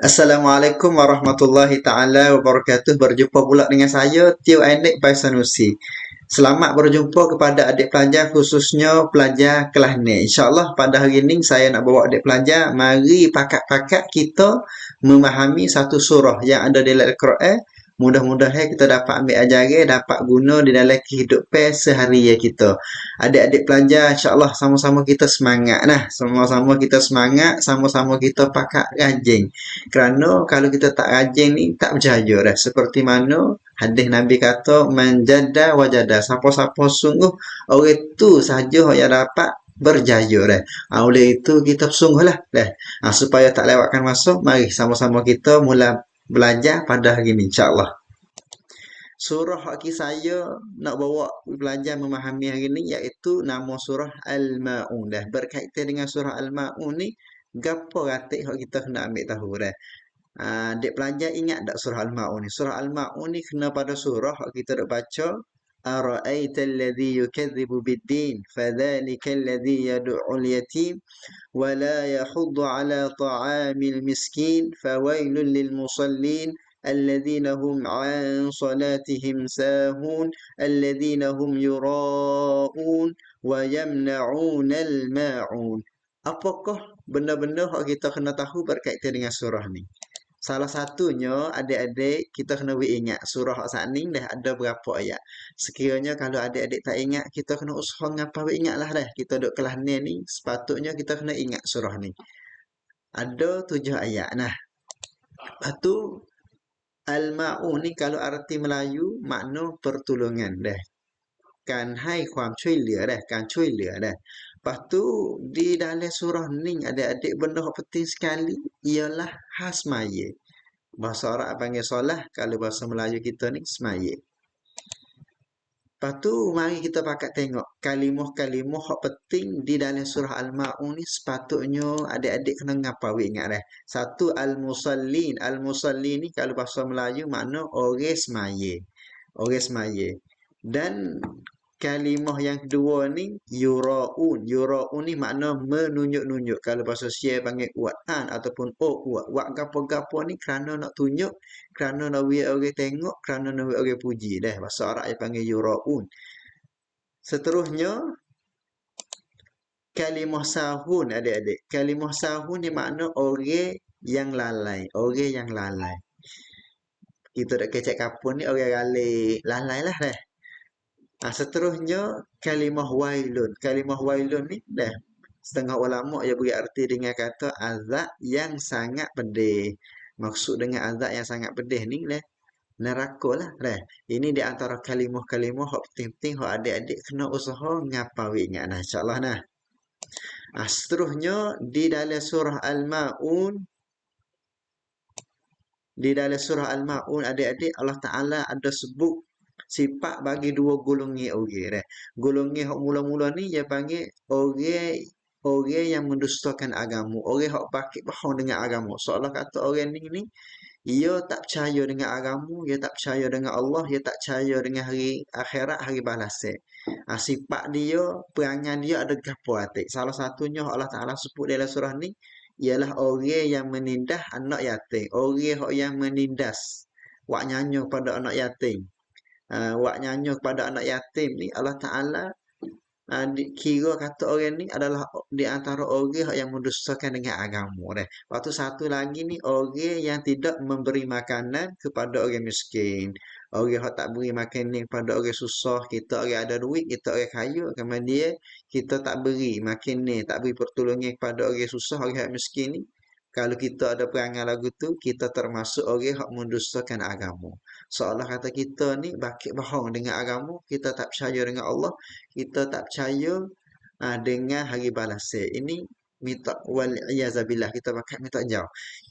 Assalamualaikum warahmatullahi taala wabarakatuh. Berjumpa pula dengan saya Tio Anik Paisanusi. Selamat berjumpa kepada adik pelajar khususnya pelajar kelas ni. InsyaAllah pada hari ini saya nak bawa adik pelajar mari pakat-pakat kita memahami satu surah yang ada dalam Al-Quran. Mudah-mudahan kita dapat ambil ajaran, dapat guna di dalam kehidupan seharian kita. Adik-adik pelajar insyaAllah sama-sama kita semangat nah. Sama-sama kita semangat, sama-sama kita pakat rajin. Kerana kalau kita tak rajin ni tak berjaya dah. Seperti mana hadis Nabi kata manjada wajada. Siapa-siapa sungguh orang tu saja yang dapat berjaya dah. Oleh itu kita bersungguhlah dah. Supaya tak lewatkan masa, mari sama-sama kita mula belajar pada hari ini insya-Allah. Surah haki saya nak bawa belajar memahami hari ini iaitu nama surah Al-Ma'un dah. Berkaitan dengan surah Al-Ma'un ni gapo ratik hak kita kena ambil tahu dah. Dek pelajar ingat tak surah Al-Ma'un ni? Surah Al-Ma'un ni kena pada surah hak kita dak baca ara'aita alladhi yukadzibu bid-din fadhalika alladhi yad'ul yatim wa la yahuddu ala ta'amil miskin fawailul lil musallin الذين هم عن صلاتهم ساهون الذين هم يراءون ويمنعون الماعون. Apakah benda-benda yang kita kena tahu berkaitan dengan surah ni? Salah satunya adik-adik kita kena ingat surah saat ni dah ada berapa ayat. Sekiranya kalau adik-adik tak ingat kita kena usaha ngapa ingatlah dah. Kita duduk kelas ni sepatutnya kita kena ingat surah ni. Ada 7 ayat. Nah, lepas tu Al-Ma'un ni kalau arti Melayu makna pertolongan dah. การให้ความช่วยเหลือ dah, การช่วยเหลือ dah. Lepas tu di dalam surah ni adik-adik benda yang penting sekali ialah hasmaya. Bahasa Arab panggil solah, kalau bahasa Melayu kita ni semaya. Lepas tu mari kita pakat tengok kalimah-kalimah yang penting di dalam surah Al-Ma'un ni sepatutnya adik-adik kena ngapa ingat dah. Satu al-musallin. Al-musallin ni kalau bahasa Melayu makna orang semaya. Orang semaya. Dan kalimah yang kedua ni yura'un. Yura'un ni makna menunjuk-nunjuk. Kalau bahasa Syiah panggil wa'an ataupun wa'at gapo-gapo ni kerana nak tunjuk, kerana nak biar orang tengok, kerana nak biar orang puji dah. Bahasa Arab dia panggil yura'un. Seterusnya kalimah sahun adik-adik. Kalimah sahun ni makna orang yang lalai. Orang yang lalai. Kita dak kecek kapun ni orang lalai lah dah. Seterusnya kalimah wailun. Kalimah wailun ni dah setengah ulama dia beri arti dengan kata azab yang sangat pedih. Maksud dengan azab yang sangat pedih ni dah neraka lah dah. Ini di antara kalimah-kalimah hak penting-penting hak adik-adik kena usaha ngapal ingat nah insya-Allah nah. Seterusnya di dalam surah Al-Ma'un, di dalam surah Al-Ma'un adik-adik Allah Taala ada sebut sifat bagi 2 golongan orang dah. Golongan hak mula-mula ni dia panggil orang yang mendustakan agama, orang hak pakai bohong dengan agama. Seolah kata orang ni ia tak percaya dengan agama, ia tak percaya dengan Allah, ia tak percaya dengan hari akhirat, hari balasan. Sifat dia, perangai dia ada gapo atik. Salah satunya Allah Taala sebut dalam surah ni ialah orang yang menindas anak yatim, orang yang menindas wak nyanyo pada anak yatim. Wak nyanyo kepada anak yatim ni Allah Ta'ala kira kata orang ni adalah di antara orang yang mendustakan dengan agama dah. Waktu satu lagi ni orang yang tidak memberi makanan kepada orang miskin. Orang yang tak beri makanan kepada orang susah, kita orang ada duit, kita orang kaya, kemudian kita tak beri makanan, tak beri pertolongan kepada orang susah, orang miskin ni. Kalau kita ada perangai lagu tu, kita termasuk orang yang mendustakan agama. Seolah kata kita ni bakit bohong dengan agama, kita tak percaya dengan Allah, kita tak percaya dengan hari balasan. Ini minta wal iyazabillah, kita bakal minta jauh.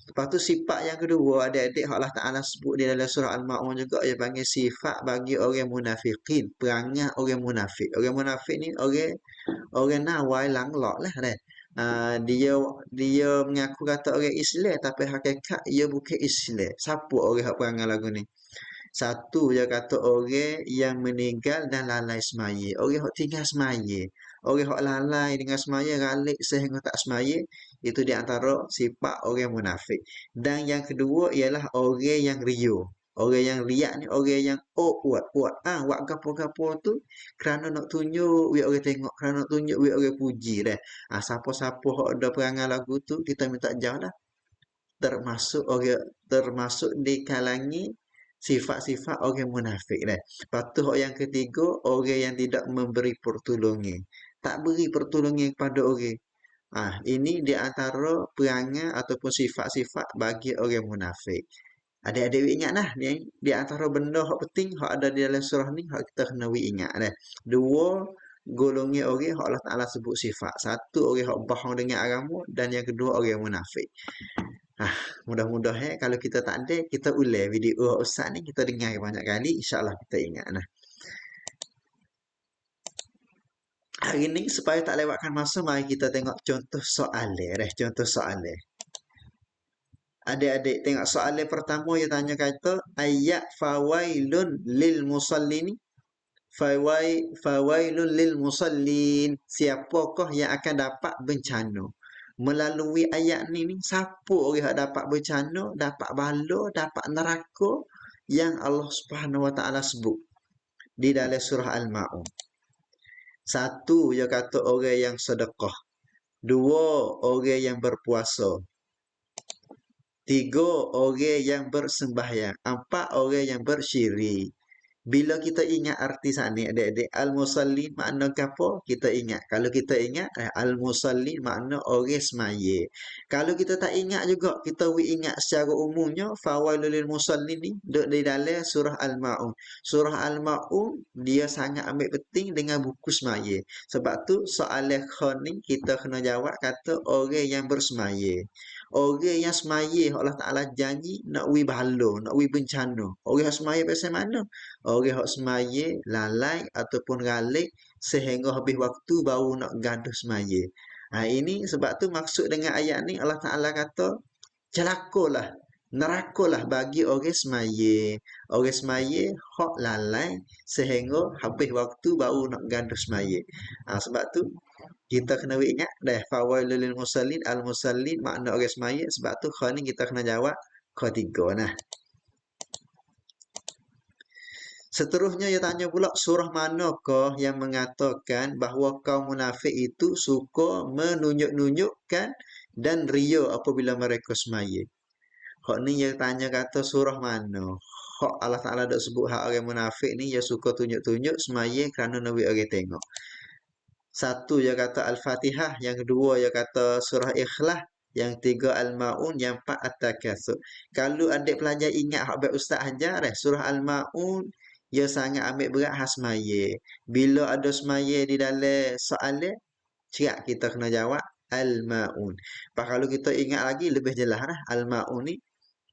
Lepas tu sifat yang kedua adik-adik Allah Taala sebut di dalam surah Al-Maun juga dia panggil sifat bagi orang munafikin, perangai orang munafik. Orang munafik ni orang nawai langlak lah dah. Dia mengaku kata orang Islam tapi hakikat ia bukan Islam. Siapa orang hak perangai lagu ni? Satu dia kata orang yang meninggal dan lalai semaya. Orang hak tinggal semaya. Orang hak lalai dengan semaya, ralik sehingga tak semaya, Itu di antara sifat orang munafik. Dan yang kedua ialah orang yang rio. Orang yang riak ni orang yang buat. Buat gapo-gapo tu kerana nak tunjuk, we orang tengok, kerana nak tunjuk, we orang puji dah. Siapa-siapa hok ada perangai lagu tu kita minta jauh dah. Termasuk di kalangan sifat-sifat orang munafik dah. Lepas tu yang ketiga, orang yang tidak memberi pertolongan. Tak beri pertolongan kepada orang. Ini di antara perangai ataupun sifat-sifat bagi orang munafik. Adik-adik ingat dah, di antara benda hak penting hak ada di dalam surah ni hak kita kena ingat dah. Dua golongan orang hak Allah Taala sebut sifat. Satu orang hak bohong dengan agama dan yang kedua orang munafik. Mudah-mudahan kalau kita tak ada, kita ulang video ustaz ni, kita dengar banyak kali, insya-Allah kita ingat nah. Hari ni supaya tak lewatkan masa, mari kita tengok contoh soalan. Contoh soalan. Adik-adik tengok soalan pertama yang tanya kata ayat fawailun lil musallin. Fawailun lil musallin. Siapakah yang akan dapat bencana? Melalui ayat ni siapa orang yang dapat bencana, dapat bala, dapat neraka yang Allah Subhanahu Wa Taala sebut di dalam surah Al-Maun. Satu, dia kata orang yang sedekah. Dua, orang yang berpuasa. Tiga, orang yang bersembahyang. Empat, orang yang bersyirik. Bila kita ingat arti sana adik-adik, al-musallin makna apa? Kita ingat. Kalau kita ingat, al-musallin makna orang semaya. Kalau kita tak ingat juga, kita ingat secara umumnya, fawailul lil musallin ni, di dalam surah Al-Ma'un. Surah Al-Ma'un, dia sangat ambil penting dengan buku semaya. Sebab tu, soalan khon ni, kita kena jawab kata orang yang bersemaya. Orang yang semaya, Allah Ta'ala janji nak balo, nak bencana. Orang yang semaya pasal mana? Orang yang semaya lalai ataupun galik sehingga habis waktu baru nak gaduh semaya. Ini sebab tu maksud dengan ayat ni Allah Ta'ala kata celakalah, nerakalah bagi orang semaya. Orang semaya hak lalai sehingga habis waktu baru nak gaduh semaya. Sebab tu kita kena ingat dah fawailul lil musallin, al musallin makna orang semaya. Sebab tu ni kita kena jawab ketiga nah. Seterusnya ia tanya pula surah manakah yang mengatakan bahawa kaum munafik itu suka menunjuk-nunjukkan dan ria apabila mereka semaya. Hak ni ia tanya kata surah mana? Hak Allah Ta'ala dak sebut hak orang munafik ni ia suka tunjuk-tunjuk semaya kerana nabi orang tengok. Satu ia kata Al-Fatihah, yang kedua ia kata surah Ikhlas, yang tiga Al-Maun, yang empat At-Takatsur. Kalau adik pelajar ingat hak ustaz ajar surah Al-Maun ia sangat ambil berat semaya. Bila ada semaya di dalam soalan, cerak kita kena jawab Al-Maun. Kalau kita ingat lagi lebih jelas Al-Maun ni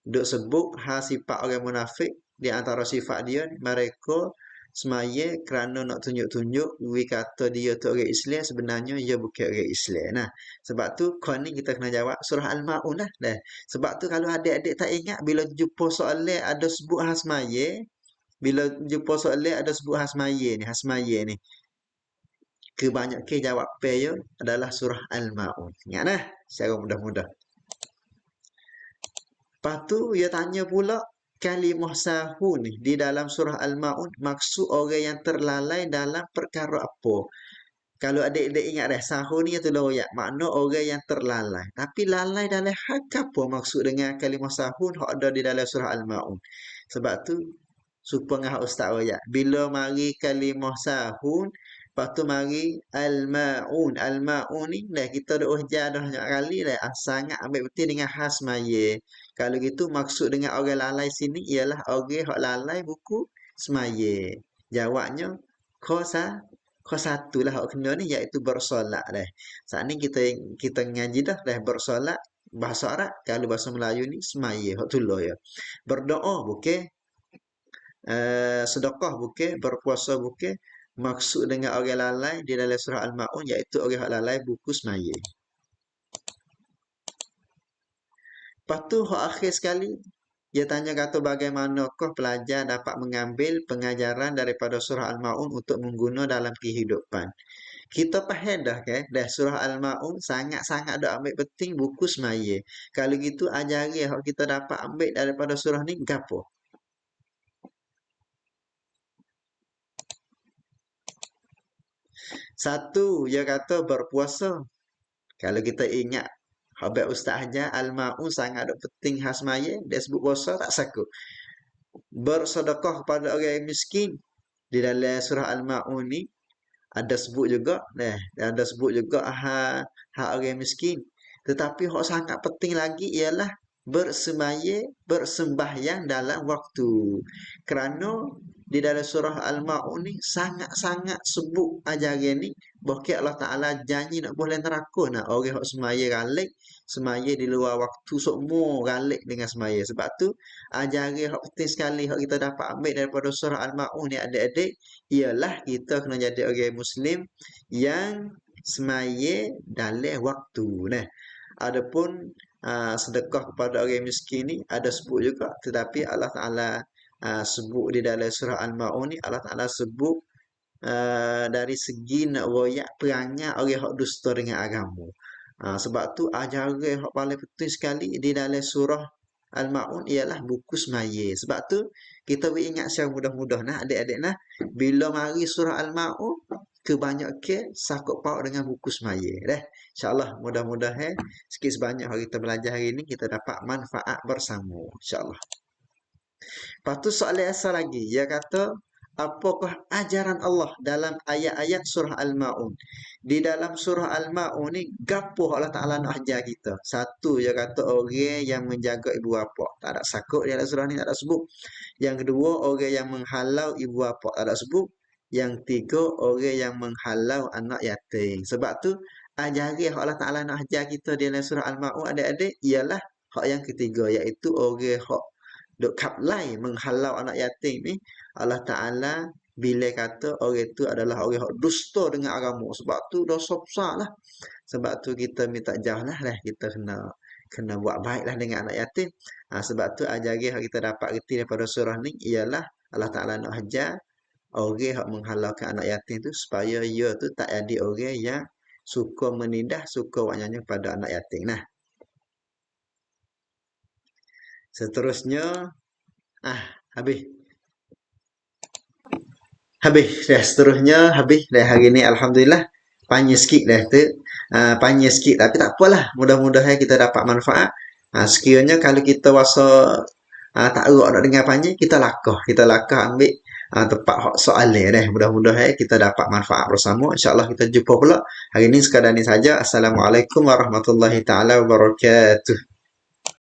duk sebut sifat orang munafik. Di antara sifat dia mereka semaya kerana nak tunjuk-tunjuk kata dia tu orang Islam, sebenarnya dia bukan orang Islam. Sebab tu ni kita kena jawab surah Al-Maun dah. Sebab tu kalau adik-adik tak ingat bila jumpa soalan ada sebut semaya, bila jumpa soalan ada sebut hasmaya ni, kebanyakan jawapan adalah surah Al-Maun. Ingat secara mudah-mudah. Lepas tu ia tanya pula kalimah sahun ni di dalam surah Al-Maun, maksud orang yang terlalai dalam perkara apa? Kalau adik-adik ingat sahun ni tu loyak makna orang yang terlalai. Tapi lalai dalam hak apa maksud dengan kalimah sahun hak ada di dalam surah Al-Maun? Sebab tu supaya ustaz royak bila mari kalimah sahun, lepas tu mari al-maun. Al-maun ni kita dah ujar dah banyak kali sangat ambil penting dengan khas maya. Kalau gitu maksud dengan orang lalai sini ialah orang hak lalai buku semaya. Jawabnya kho satu lah hak kena ni, iaitu bersolat saat ni kita ngaji dah bersolat bahasa Arab. Kalau bahasa Melayu ni semaya hak tulah ya. Berdoa bukan, sedekah bukan, berpuasa bukan. Maksud dengan orang lalai di dalam surah Al-Maun iaitu orang lalai buku semaya. Lepas tu hak akhir sekali dia tanya kata bagaimanakah pelajar dapat mengambil pengajaran daripada surah Al-Maun untuk mengguna dalam kehidupan. Kita faham dah kan? Dah surah Al-Maun sangat-sangat dak ambil penting buku semaya. Kalau gitu ajari hak kita dapat ambil daripada surah ni gapo? Satu, dia kata berpuasa. Kalau kita ingat Habib Ustaz ajar Al-Maun sangat ada penting khas maya, dia sebut puasa tak sakut. Bersedekah kepada orang yang miskin. Di dalam surah Al-Maun ni ada sebut juga, ada sebut juga hak orang miskin. Tetapi hak sangat penting lagi ialah bersemaya, bersembahyang dalam waktu. Kerana di dalam surah Al-Maun ni sangat-sangat sebut ajaran ni bahwa Allah Taala janji nak boleh neraka nak orang hak semaya galik, semaya di luar waktu semua galik dengan semaya. Sebab tu ajaran hak penting sekali hak kita dapat ambil daripada surah Al-Maun ni adik-adik ialah kita kena jadi orang Muslim yang semaya dalam waktu. Nah, adapun sedekah kepada orang miskin ni ada sebut juga, tetapi Allah Taala sebut di dalam surah Al-Maun ni Allah Taala sebut dari segi nak royak perangai orang hak dusta dengan agama. Sebab tu ajaran hak paling penting sekali di dalam surah Al-Maun ialah buku semaya. Sebab tu kita ingat secara mudah-mudah nah adik-adik nah bila mari surah Al-Maun kebanyakan sakut paut dengan buku semaya dah. InsyaAllah mudah-mudahan sikit sebanyak hari kita belajar hari ini kita dapat manfaat bersama insyaAllah. Lepas tu soalan asal lagi. Dia kata, apakah ajaran Allah dalam ayat-ayat surah Al-Ma'un? Di dalam surah Al-Ma'un ni, gapo Allah Ta'ala nak ajar kita? Satu, dia kata orang yang menjaga ibu bapa. Tak ada sakut di dalam surah ni, tak ada sebut. Yang kedua, orang yang menghalau ibu bapa. Tak ada sebut. Yang tiga, orang yang menghalau anak yatim. Sebab tu, ajaran yang Allah Ta'ala nak ajar kita di dalam surah Al-Ma'un adik-adik, ialah hak yang ketiga, iaitu orang hak duk kaplai menghalau anak yatim ni Allah Ta'ala bila kata orang itu adalah orang yang dusta dengan agama. Sebab tu dosa besar lah. Sebab tu kita minta jauh lah. Kita kena buat baik lah dengan anak yatim. Sebab tu ajaran yang kita dapat kerti daripada surah ni ialah Allah Ta'ala nak ajar orang yang menghalaukan anak yatim tu supaya ia tu tak jadi orang yang suka menindah, suka wanyanya pada anak yatim. Nah, seterusnya habis. Habis dah seterusnya habis dah hari ni alhamdulillah. Panjang sikit dah tu. Panjang sikit tapi tak apalah. Mudah-mudahan kita dapat manfaat. Sekiranya kalau kita rasa tak erak nak dengar panjang, kita lakah. Kita lakah ambil tempat soalan dah. Mudah-mudahan kita dapat manfaat bersama. InsyaAllah kita jumpa pula. Hari ni sekadar ni saja. Assalamualaikum warahmatullahi taala wabarakatuh.